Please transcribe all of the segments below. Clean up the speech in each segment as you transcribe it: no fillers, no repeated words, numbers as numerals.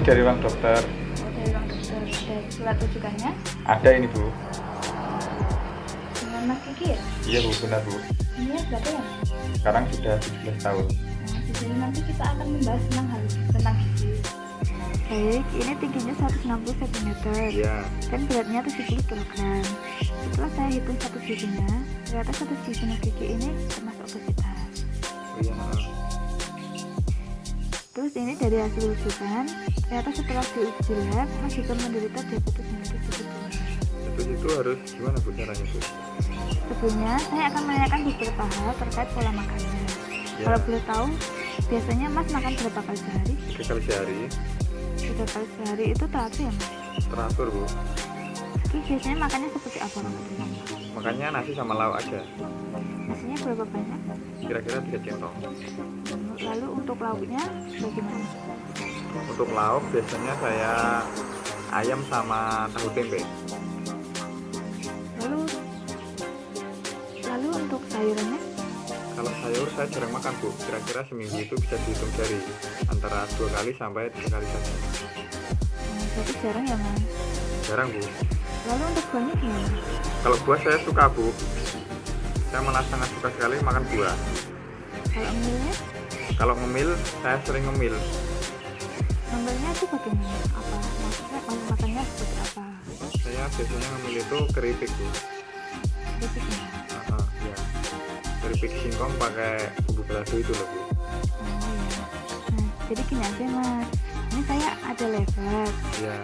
dari ruang dokter. Oh, dari ruang dokter. Ada surat rujukannya? Ada ini Bu. Dengan Mas Kiki ya? Iya Bu, benar Bu. Ini berapa ya? Sekarang sudah 17 tahun. Nah, di sini nanti kita akan membahas tentang gigi. Baik, ini tingginya 160 cm Iya. dan beratnya 70 kg. Setelah saya hitung satu giginya, ternyata satu gigi Mas Kiki ini termasuk obesitas. Oh iya. Terus ini dari hasil rujukan, ternyata setelah diuji lab, Mas juga menderita diabetes mellitus tipe 2. Terus itu harus gimana Bu caranya Bu? Sebelumnya, saya akan menanyakan beberapa hal terkait pola makannya. Ya. Kalau boleh tahu, biasanya Mas makan berapa kali sehari? 3 kali sehari. 3 kali sehari itu teratur ya Mas? Teratur Bu. Terus biasanya makannya seperti apa Mas? Makanya nasi sama lauk aja. Nasinya berapa banyak? Kira-kira 3 centong. Lalu untuk lauknya bagaimana? Untuk lauk biasanya saya ayam sama tahu tempe. Lalu untuk sayurannya? Kalau sayur saya jarang makan Bu. Kira-kira seminggu itu bisa dihitung jari. Antara 2 kali sampai 3 kali saja. Berarti jarang ya Mas? Jarang Bu. Lalu untuk buahnya gimana? Kalau buah saya suka Bu. Saya malah sangat suka sekali makan buah. Kalau ngemilnya? Kalau ngemil, saya sering ngemil. Ngemilnya itu bagaimana? Apa? Maksudnya makannya seperti apa? Saya biasanya ngemil itu keripik Bu. Basicnya? Ya. Keripik singkong pakai bumbu balado itu loh Bu. Oh iya. Nah, jadi gini aja Mas. Ini saya ada level. Ya.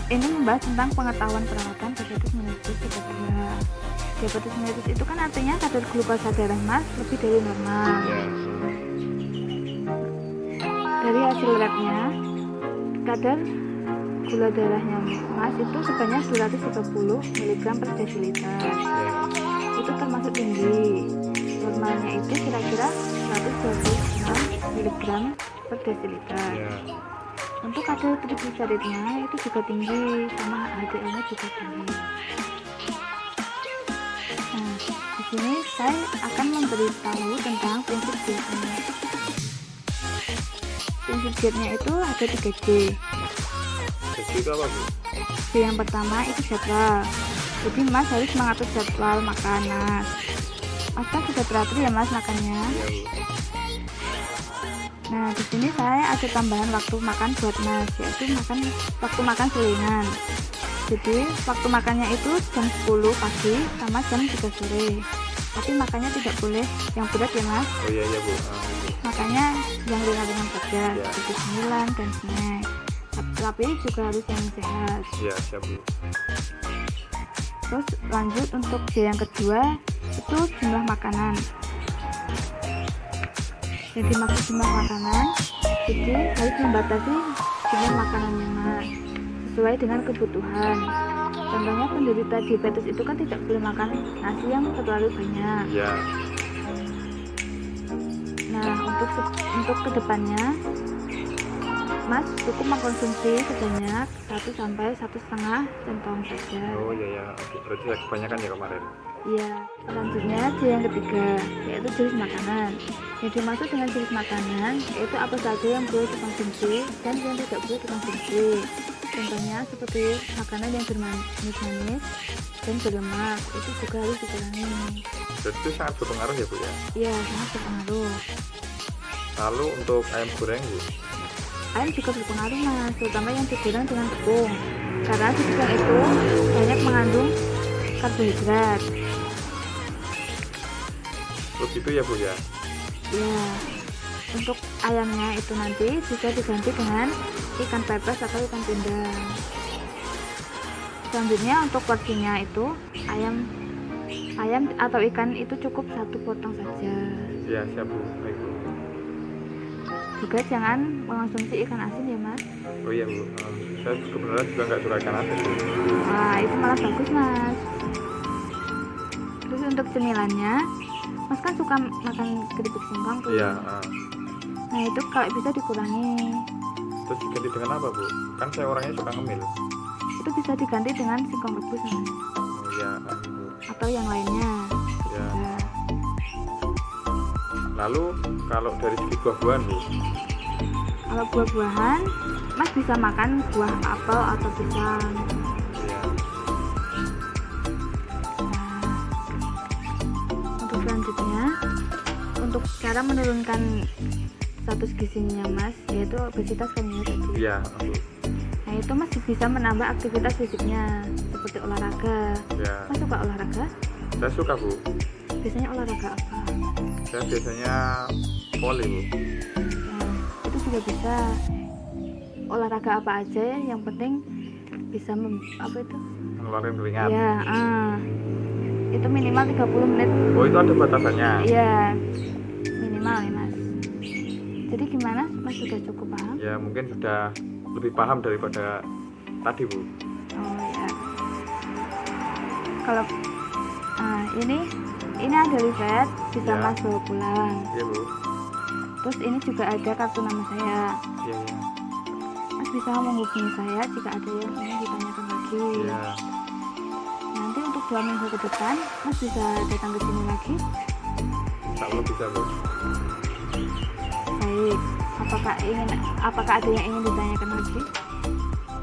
Ini membahas tentang pengetahuan perawatan diabetes mellitus tipe 2. Diabetes mellitus itu kan artinya kadar glukosa darah Mas lebih dari normal. Ya. Dari hasil labnya, kadar gula darahnya Mas itu sebanyak 230 mg per desiliter. Ya. Itu termasuk tinggi. Normalnya itu kira-kira 126 mg per desiliter. Ya. Untuk kadar trigliseridnya itu juga tinggi, sama HDL-nya juga tinggi. Nah, di sini saya akan memberitahu tentang prinsip dietnya. Prinsip dietnya itu ada 3J. Jadi itu apa Bu? J yang pertama itu jadwal. Jadi Mas harus mengatur jadwal makan Mas. Mas kan sudah teratur ya Mas makannya. Ya Bu. Nah, di sini saya ada tambahan waktu makan buat Mas, yaitu waktu makan selingan. Jadi, waktu makannya itu jam 10 pagi sama jam 3 sore. Tapi makannya tidak boleh yang berat ya Mas. Oh iya Bu. Makanya yang ringan-ringan saja, Ya. seperti cemilan dan snack. Tapi juga harus yang sehat. Ya siap Bu. Terus lanjut untuk J yang kedua, itu jumlah makanan. Jadi maksud jumlah makanan, jadi harus membatasi jumlah makanannya Mas, sesuai dengan kebutuhan. Contohnya penderita diabetes itu kan tidak boleh makan nasi yang terlalu banyak. Ya. Nah, untuk kedepannya, Mas cukup mengkonsumsi sebanyak 1 sampai 1,5 centong saja. Oh iya. Oke. Berarti saya kebanyakan ya kemarin. Iya. Selanjutnya J yang ketiga, yaitu jenis makanan. Yang dimaksud dengan jenis makanan yaitu apa saja yang boleh dikonsumsi dan yang tidak boleh dikonsumsi. Contohnya seperti makanan yang bermanis-manis dan berlemak, itu juga harus dikurangi. Berarti itu sangat berpengaruh ya Bu ya. Iya, sangat berpengaruh. Lalu untuk ayam goreng Bu. Ayam juga berpengaruh Mas, terutama yang digoreng dengan tepung. Karena di tepung itu banyak mengandung karbohidrat. Begitu ya Bu ya. Ya, untuk ayamnya itu nanti bisa diganti dengan ikan pepes atau ikan pindang. Selanjutnya untuk porsinya itu ayam atau ikan itu cukup 1 potong saja. Ya siap Bu. Baik Bu. Juga jangan mengonsumsi ikan asin ya Mas. Oh iya Bu. Saya kebetulan juga nggak suka ikan asin Bu. Wah, itu malah bagus Mas. Terus untuk cemilannya, Mas kan suka makan keripik singkong tuh. Iya. Nah itu kalau bisa dikurangi. Terus diganti dengan apa Bu? Kan saya orangnya suka ngemil. Itu bisa diganti dengan singkong rebus Mas. Oh iya Bu. Atau yang lainnya. Ya. Ya. Lalu kalau dari segi buah-buahan Bu, Kalau buah-buahan, Mas bisa makan buah apel atau pisang. Iya. Nah, untuk selanjutnya, untuk cara menurunkan status gizinya Mas, yaitu obesitas kan ya tadi. Iya, Bu. Nah itu Mas bisa menambah aktivitas fisiknya seperti olahraga. Ya. Mas suka olahraga? Saya suka, Bu. Biasanya olahraga apa? Saya biasanya voli, Bu. Nah, itu juga bisa. Olahraga apa aja ya, yang penting bisa apa itu? Ngeluarin keringat. Ya, itu minimal 30 menit. Oh, itu ada batasannya. Iya, minimal ya Mas. Jadi gimana? Mas sudah cukup paham? Ya, mungkin sudah lebih paham daripada tadi, Bu. Oh ya. Kalau ini ada riset, bisa Ya. Mas bawa pulang. Iya, Bu. Terus ini juga ada kartu nama saya. Iya, iya. Mas bisa menghubungi saya jika ada yang ingin ditanyakan lagi. Iya. Nanti untuk 2 minggu ke depan, Mas bisa datang ke sini lagi. Insya Allah bisa, Bu. Baik. Apakah ada yang ingin ditanyakan lagi?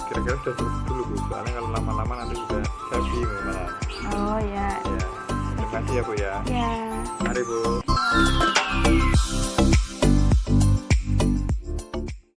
Kira-kira sudah cukup dulu, Bu. Soalnya kalau lama-lama nanti juga saya bingung malah. Oh ya. Ya. Terima kasih ya, Bu ya. Ya. Mari, Bu.